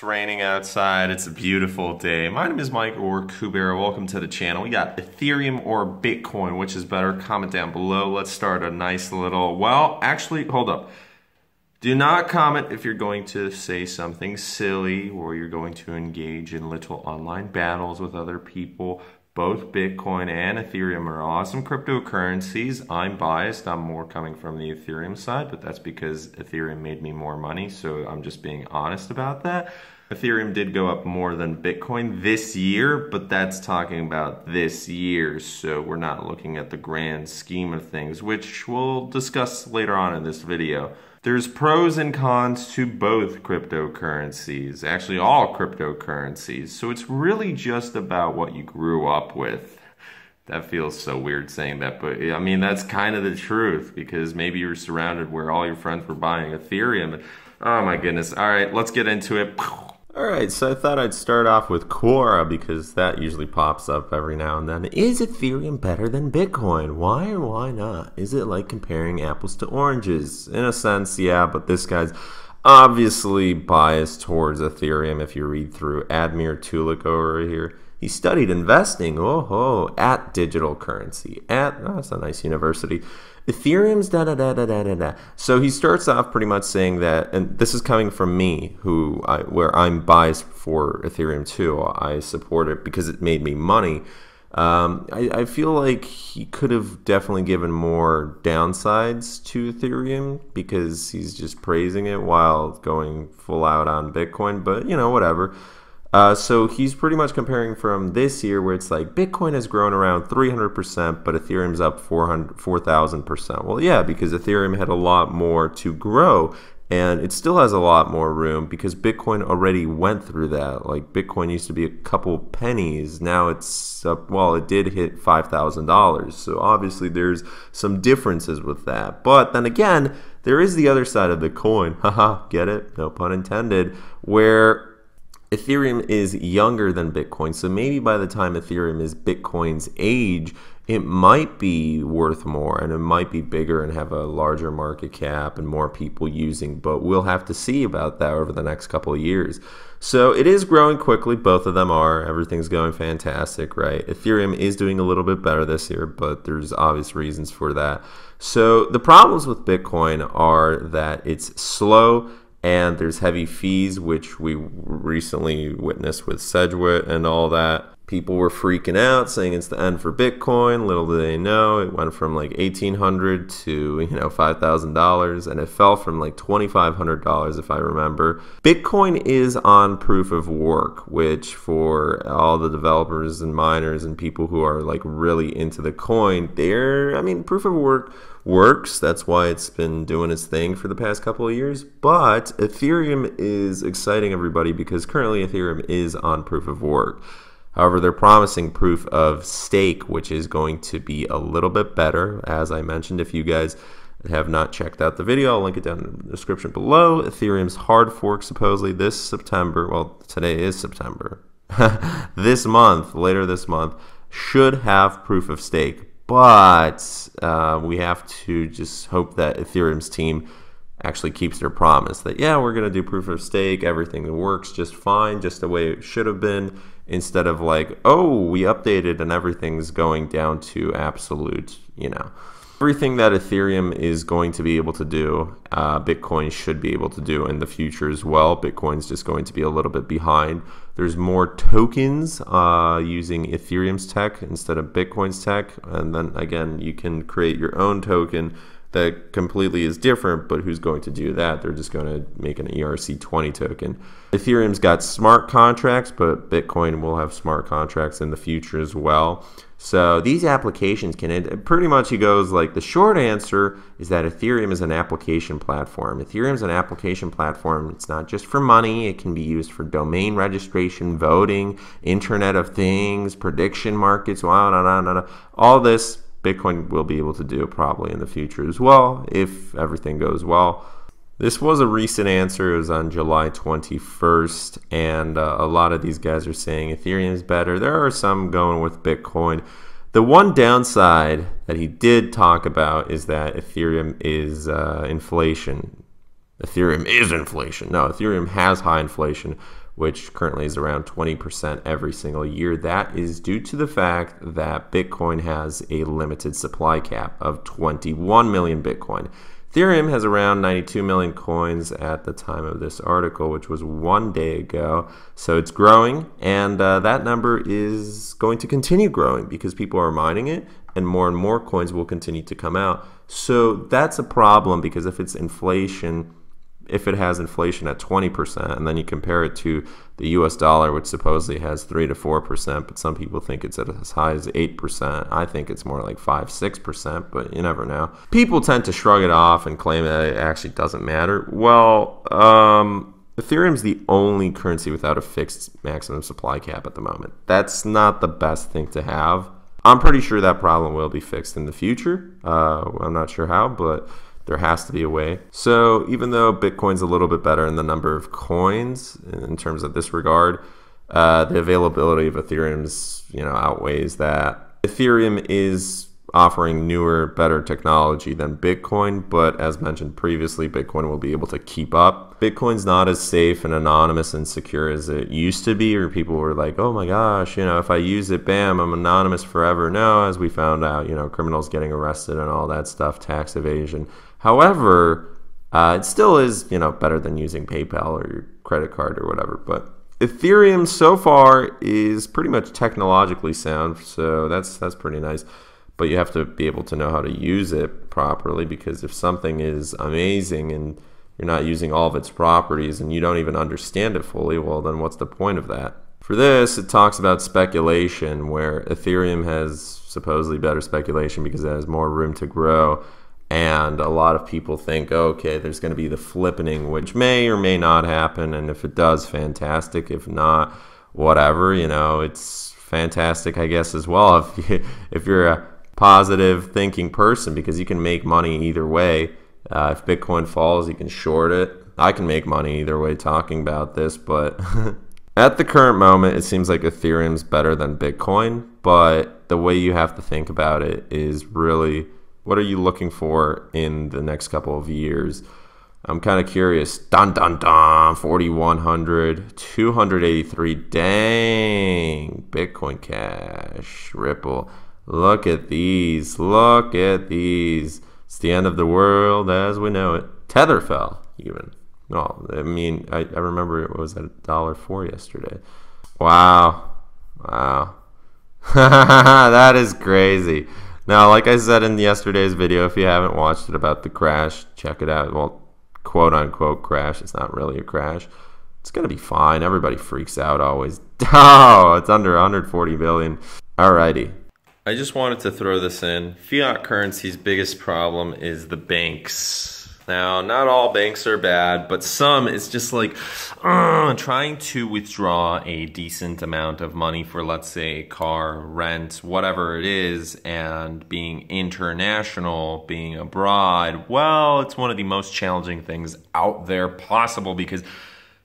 raining outside. It's a beautiful day. My name is Mike or Kubera. Welcome to the channel. We got Ethereum or Bitcoin. Which is better? Comment down below. Let's start a nice little... Well, actually, hold up. Do not comment if you're going to say something silly or you're going to engage in little online battles with other people. Both Bitcoin and Ethereum are awesome cryptocurrencies. I'm biased. I'm more coming from the Ethereum side, but that's because Ethereum made me more money, so I'm just being honest about that. Ethereum did go up more than Bitcoin this year, but that's talking about this year, so we're not looking at the grand scheme of things, which we'll discuss later on in this video. There's pros and cons to both cryptocurrencies, actually all cryptocurrencies, so it's really just about what you grew up with. That feels so weird saying that, but I mean, that's kind of the truth, because maybe you were surrounded where all your friends were buying Ethereum. Oh my goodness. All right, let's get into it. Alright, so I thought I'd start off with Quora because that usually pops up every now and then. Is Ethereum better than Bitcoin? Why or why not? Is it like comparing apples to oranges? In a sense, yeah, but this guy's obviously biased towards Ethereum if you read through Admir Tulik over here. He studied investing, at digital currency. That's a nice university. Ethereum's da-da-da-da-da-da-da. So he starts off pretty much saying that, and this is coming from me, where I'm biased for Ethereum too. I support it because it made me money. I feel like he could have definitely given more downsides to Ethereum because he's just praising it while going full out on Bitcoin, but you know, whatever. So he's pretty much comparing from this year where it's like Bitcoin has grown around 300%, but Ethereum's up 4,000%. Well, yeah, because Ethereum had a lot more to grow, and it still has a lot more room because Bitcoin already went through that. Like Bitcoin used to be a couple pennies. Now it's up, well, it did hit $5,000. So obviously there's some differences with that. But then again, there is the other side of the coin. Haha, get it? No pun intended. Where Ethereum is younger than Bitcoin, so maybe by the time Ethereum is Bitcoin's age, it might be worth more and it might be bigger and have a larger market cap and more people using, but we'll have to see about that over the next couple of years. So it is growing quickly, both of them are, everything's going fantastic, right? Ethereum is doing a little bit better this year, but there's obvious reasons for that. So the problems with Bitcoin are that it's slow, and there's heavy fees, which we recently witnessed with Sedgwick and all that. People were freaking out, saying it's the end for Bitcoin. Little do they know, it went from like $1,800 to $5,000, and it fell from like $2,500 if I remember. Bitcoin is on proof of work, which for all the developers and miners and people who are like really into the coin, proof of work works. That's why it's been doing its thing for the past couple of years. But Ethereum is exciting everybody because currently Ethereum is on proof of work. However, they're promising proof of stake, which is going to be a little bit better. As I mentioned, if you guys have not checked out the video, I'll link it down in the description below. Ethereum's hard fork supposedly this September, well, today is September, this month, later this month, should have proof of stake. But we have to just hope that Ethereum's team actually keeps their promise that, yeah, we're going to do proof of stake, everything works just fine, just the way it should have been, instead of like, oh, we updated and everything's going down to absolute, Everything that Ethereum is going to be able to do, Bitcoin should be able to do in the future as well. Bitcoin's just going to be a little bit behind. There's more tokens using Ethereum's tech instead of Bitcoin's tech. And then again, you can create your own token that completely is different, but who's going to do that? They're just going to make an ERC20 token. Ethereum's got smart contracts, but Bitcoin will have smart contracts in the future as well. So these applications pretty much he goes like, the short answer is that Ethereum is an application platform. Ethereum's an application platform. It's not just for money. It can be used for domain registration, voting, Internet of Things, prediction markets, all this Bitcoin will be able to do probably in the future as well, if everything goes well. This was a recent answer. It was on July 21st, and a lot of these guys are saying Ethereum is better. There are some going with Bitcoin. The one downside that he did talk about is that Ethereum is inflation. Ethereum is inflation. No, Ethereum has high inflation, which currently is around 20% every single year. That is due to the fact that Bitcoin has a limited supply cap of 21 million Bitcoin. Ethereum has around 92 million coins at the time of this article, which was 1 day ago. So it's growing, and that number is going to continue growing because people are mining it, and more coins will continue to come out. So that's a problem, because if it's inflation, if it has inflation at 20%, and then you compare it to the US dollar, which supposedly has 3 to 4%, but some people think it's at as high as 8%. I think it's more like 5-6%, but you never know. People tend to shrug it off and claim that it actually doesn't matter. Well, Ethereum's the only currency without a fixed maximum supply cap at the moment. That's not the best thing to have. I'm pretty sure that problem will be fixed in the future. I'm not sure how, but there has to be a way. So even though Bitcoin's a little bit better in the number of coins in terms of this regard, the availability of Ethereum's outweighs that. Ethereum is offering newer, better technology than Bitcoin, but as mentioned previously, Bitcoin will be able to keep up. Bitcoin's not as safe and anonymous and secure as it used to be, or people were like, oh my gosh, if I use it, bam, I'm anonymous forever. No, as we found out, criminals getting arrested and all that stuff, tax evasion. However, it still is, better than using PayPal or your credit card or whatever. But Ethereum so far is pretty much technologically sound, so that's pretty nice. But you have to be able to know how to use it properly, because if something is amazing and you're not using all of its properties and you don't even understand it fully, well, then what's the point of that? For this, it talks about speculation, where Ethereum has supposedly better speculation because it has more room to grow. And a lot of people think, okay, there's going to be the flippening, which may or may not happen. And if it does, fantastic. If not, whatever, it's fantastic, I guess, as well. If you're a positive thinking person, because you can make money either way. If Bitcoin falls, you can short it. I can make money either way talking about this, but at the current moment, it seems like Ethereum's better than Bitcoin. But the way you have to think about it is really, what are you looking for in the next couple of years? I'm kind of curious. Dun dun dun, 4,100, 283, dang. Bitcoin Cash, Ripple. Look at these, look at these. It's the end of the world as we know it. Tether fell, even. No, I mean, I remember it was at $1.04 yesterday. Wow, wow. That is crazy. Now, like I said in yesterday's video, if you haven't watched it about the crash, check it out. Well, quote unquote crash. It's not really a crash. It's going to be fine. Everybody freaks out always. Oh, it's under 140 billion. Alrighty. I just wanted to throw this in. Fiat currency's biggest problem is the banks. Now, not all banks are bad, but some, it's just like trying to withdraw a decent amount of money for, let's say, car, rent, whatever it is, and being international, being abroad. Well, it's one of the most challenging things out there possible, because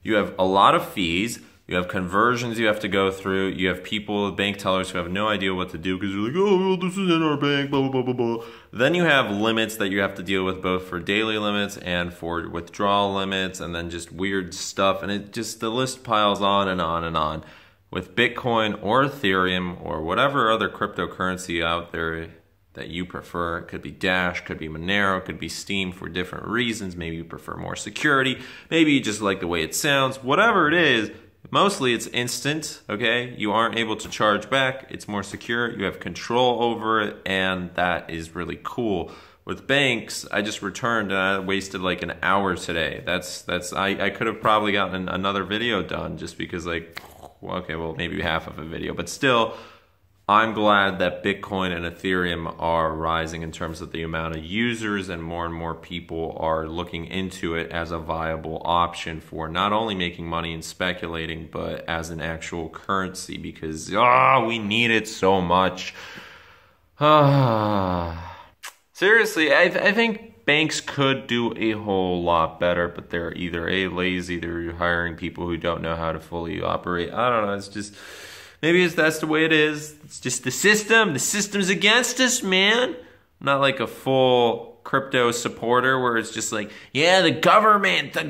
you have a lot of fees. You have conversions you have to go through. You have people, bank tellers, who have no idea what to do because you're like, oh, well, this is in our bank, blah, blah, blah, blah, blah. Then you have limits that you have to deal with, both for daily limits and for withdrawal limits, and then just weird stuff. And it just, the list piles on and on and on. With Bitcoin or Ethereum or whatever other cryptocurrency out there that you prefer. It could be Dash, could be Monero, could be Steam for different reasons. Maybe you prefer more security. Maybe you just like the way it sounds. Whatever it is, mostly it's instant, okay? You aren't able to charge back. It's more secure. You have control over it, and that is really cool. With banks, I just returned and I wasted like an hour today. I could have probably gotten another video done just because, like, okay, well, maybe half of a video, but still, I'm glad that Bitcoin and Ethereum are rising in terms of the amount of users, and more people are looking into it as a viable option for not only making money and speculating, but as an actual currency, because we need it so much. Seriously, I think banks could do a whole lot better, but they're either lazy, they're hiring people who don't know how to fully operate. I don't know, it's just... maybe that's the way it is. It's just the system. The system's against us, man. I'm not like a full crypto supporter where it's just like, yeah, the government, the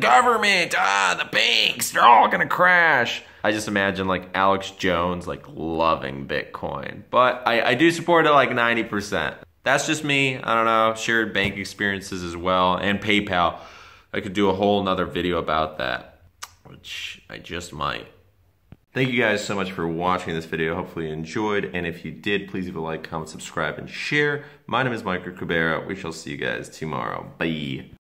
banks, they're all gonna crash. I just imagine like Alex Jones like loving Bitcoin. But I do support it like 90%. That's just me. I don't know. Shared bank experiences as well. And PayPal. I could do a whole nother video about that, which I just might. Thank you guys so much for watching this video. Hopefully you enjoyed. And if you did, please leave a like, comment, subscribe, and share. My name is Mike Kubera. We shall see you guys tomorrow. Bye.